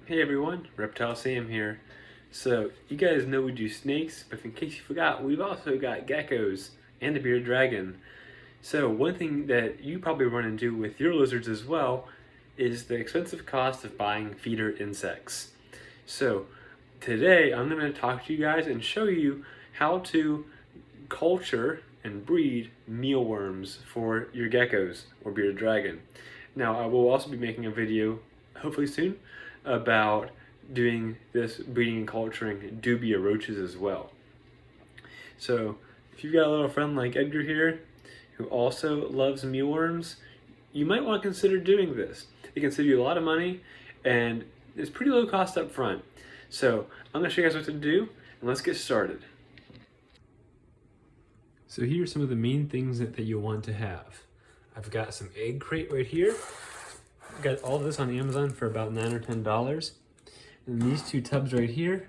Hey everyone, Reptile Sam here. So, you guys know we do snakes, but in case you forgot, we've also got geckos and a bearded dragon. So, one thing that you probably run into with your lizards as well is the expensive cost of buying feeder insects. So, today I'm going to talk to you guys and show you how to culture and breed mealworms for your geckos or bearded dragon. Now, I will also be making a video, hopefully soon, about doing this breeding and culturing dubia roaches as well. So, if you've got a little friend like Edgar here, who also loves mealworms, you might want to consider doing this. It can save you a lot of money, and it's pretty low cost up front. So, I'm going to show you guys what to do, and let's get started. So here are some of the main things that you'll want to have. I've got some egg crate right here. I got all this on Amazon for about $9 or $10. And these two tubs right here,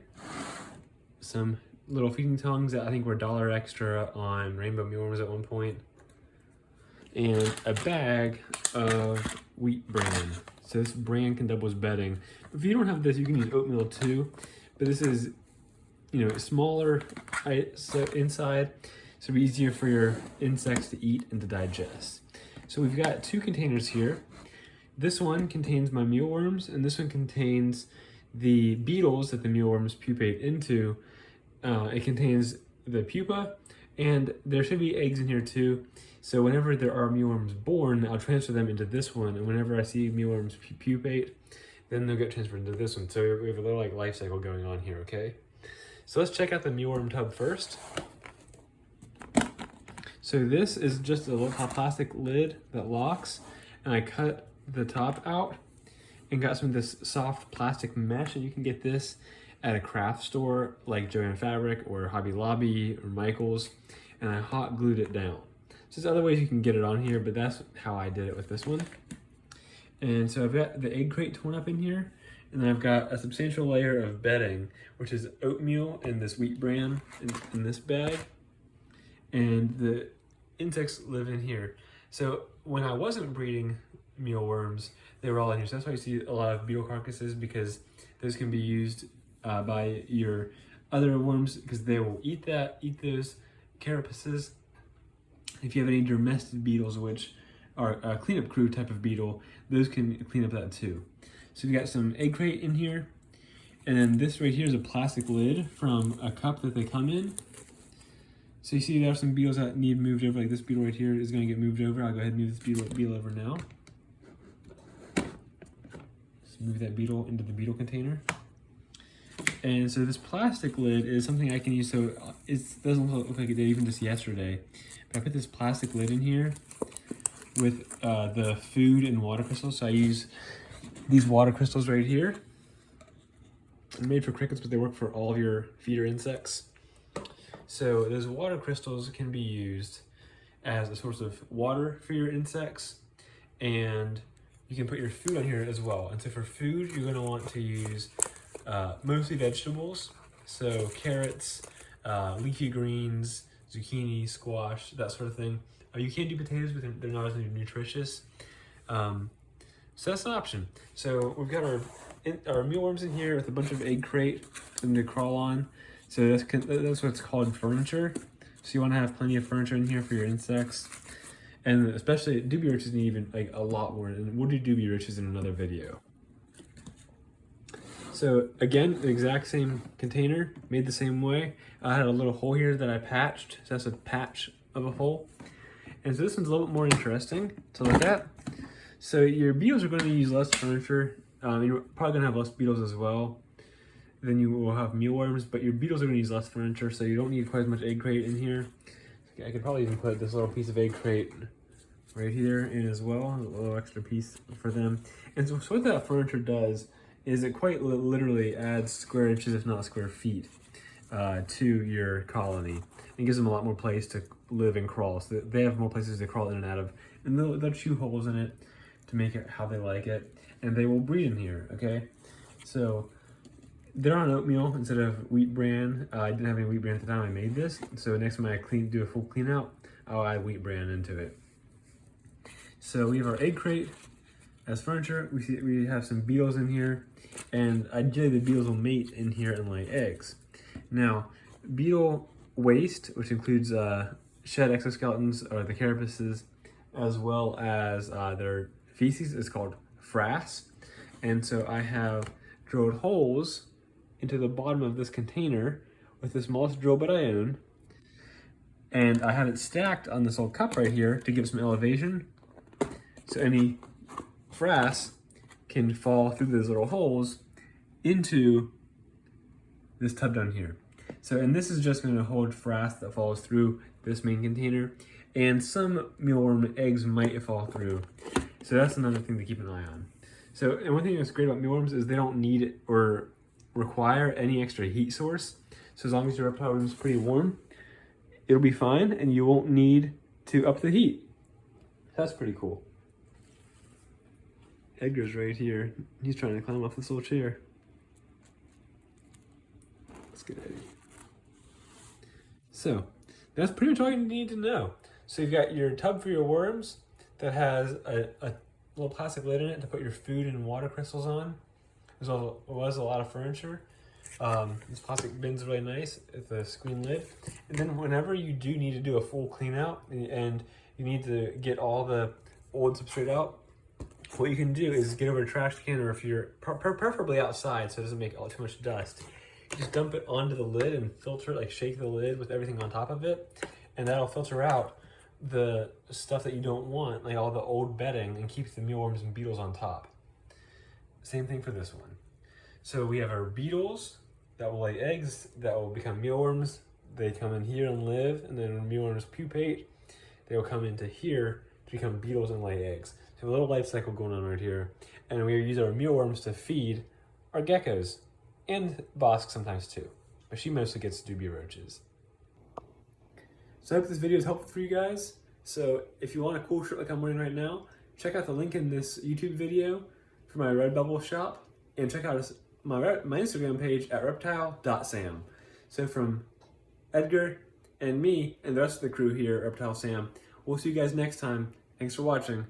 some little feeding tongs that I think were $1 extra on Rainbow Mealworms at one point, and a bag of wheat bran. So this bran can double as bedding. If you don't have this, you can use oatmeal too, but this is, smaller inside, so it'll be easier for your insects to eat and to digest. So we've got two containers here. This one contains my mealworms, and this one contains the beetles that the mealworms pupate into. It contains the pupa, and there should be eggs in here too. So whenever there are mealworms born, I'll transfer them into this one, and whenever I see mealworms pupate, then they'll get transferred into this one. So we have a little life cycle going on here, okay? So let's check out the mealworm tub first. So this is just a little plastic lid that locks, and I cut the top out and got some of this soft plastic mesh, and you can get this at a craft store like Joann Fabric or Hobby Lobby or Michael's, and I hot glued it down. So there's other ways you can get it on here, but that's how I did it with this one. And so I've got the egg crate torn up in here, and then I've got a substantial layer of bedding, which is oatmeal and this wheat bran in this bag. And the insects live in here. So when I wasn't breeding mealworms, they were all in here. So that's why you see a lot of beetle carcasses, because those can be used by your other worms, because they will eat those carapaces. If you have any domestic beetles, which are a cleanup crew type of beetle, those can clean up that too. So we've got some egg crate in here, and then this right here is a plastic lid from a cup that they come in. So you see there are some beetles that need moved over, like this beetle right here is going to get moved over. I'll go ahead and move this beetle over now. Just move that beetle into the beetle container. And so this plastic lid is something I can use, so it doesn't look like it did even just yesterday. But I put this plastic lid in here with the food and water crystals. So I use these water crystals right here. They're made for crickets, but they work for all of your feeder insects. So those water crystals can be used as a source of water for your insects, and you can put your food on here as well. And so for food, you're going to want to use mostly vegetables, so carrots, leafy greens, zucchini, squash, that sort of thing. You can do potatoes, but they're not as nutritious. So that's an option. So we've got our mealworms in here with a bunch of egg crate for them to crawl on. So that's what's called furniture. So you want to have plenty of furniture in here for your insects. And especially dubia roaches need even like a lot more. And we'll do dubia roaches in another video. So again, the exact same container, made the same way. I had a little hole here that I patched. So that's a patch of a hole. And so this one's a little bit more interesting to look at. So your beetles are going to use less furniture. You're probably going to have less beetles as well. Then you will have mealworms, but your beetles are going to use less furniture, so you don't need quite as much egg crate in here. I could probably even put this little piece of egg crate right here in as well, a little extra piece for them. And so what that furniture does is it quite literally adds square inches, if not square feet, to your colony. It gives them a lot more place to live and crawl, so they have more places to crawl in and out of, and they'll chew holes in it to make it how they like it, and they will breed in here, okay? So they're on oatmeal instead of wheat bran. I didn't have any wheat bran at the time I made this, so next time I do a full clean out, I'll add wheat bran into it. So we have our egg crate as furniture. We have some beetles in here, and ideally the beetles will mate in here and lay eggs. Now, beetle waste, which includes shed exoskeletons or the carapaces, as well as their feces, is called frass. And so I have drilled holes into the bottom of this container with the smallest drill bit I own, and I have it stacked on this old cup right here to give some elevation, so any frass can fall through those little holes into this tub down here. So, and this is just going to hold frass that falls through this main container, and some mealworm eggs might fall through. So that's another thing to keep an eye on. So, and one thing that's great about mealworms is they don't need or require any extra heat source. So as long as your reptile room is pretty warm, it'll be fine, and you won't need to up the heat. That's pretty cool. Edgar's right here. He's trying to climb off this little chair. Let's get Eddie. So, that's pretty much all you need to know. So you've got your tub for your worms that has a little plastic lid in it to put your food and water crystals on. As well as a lot of furniture. This plastic bin's really nice with a screen lid. And then whenever you do need to do a full clean out and you need to get all the old substrate out, what you can do is get over a trash can, or if you're preferably outside so it doesn't make all too much dust, you just dump it onto the lid and filter it, like shake the lid with everything on top of it, and that'll filter out the stuff that you don't want, like all the old bedding, and keeps the mealworms and beetles on top. Same thing for this one. So we have our beetles that will lay eggs that will become mealworms. They come in here and live, and then when mealworms pupate, they will come into here to become beetles and lay eggs. So a little life cycle going on right here. And we use our mealworms to feed our geckos, and Bosk sometimes too, but she mostly gets dubia roaches. So I hope this video is helpful for you guys. So if you want a cool shirt like I'm wearing right now, check out the link in this YouTube video for my Redbubble shop, and check out my Instagram page at reptile.sam. So from Edgar and me and the rest of the crew here at Reptile Sam, we'll see you guys next time. Thanks for watching.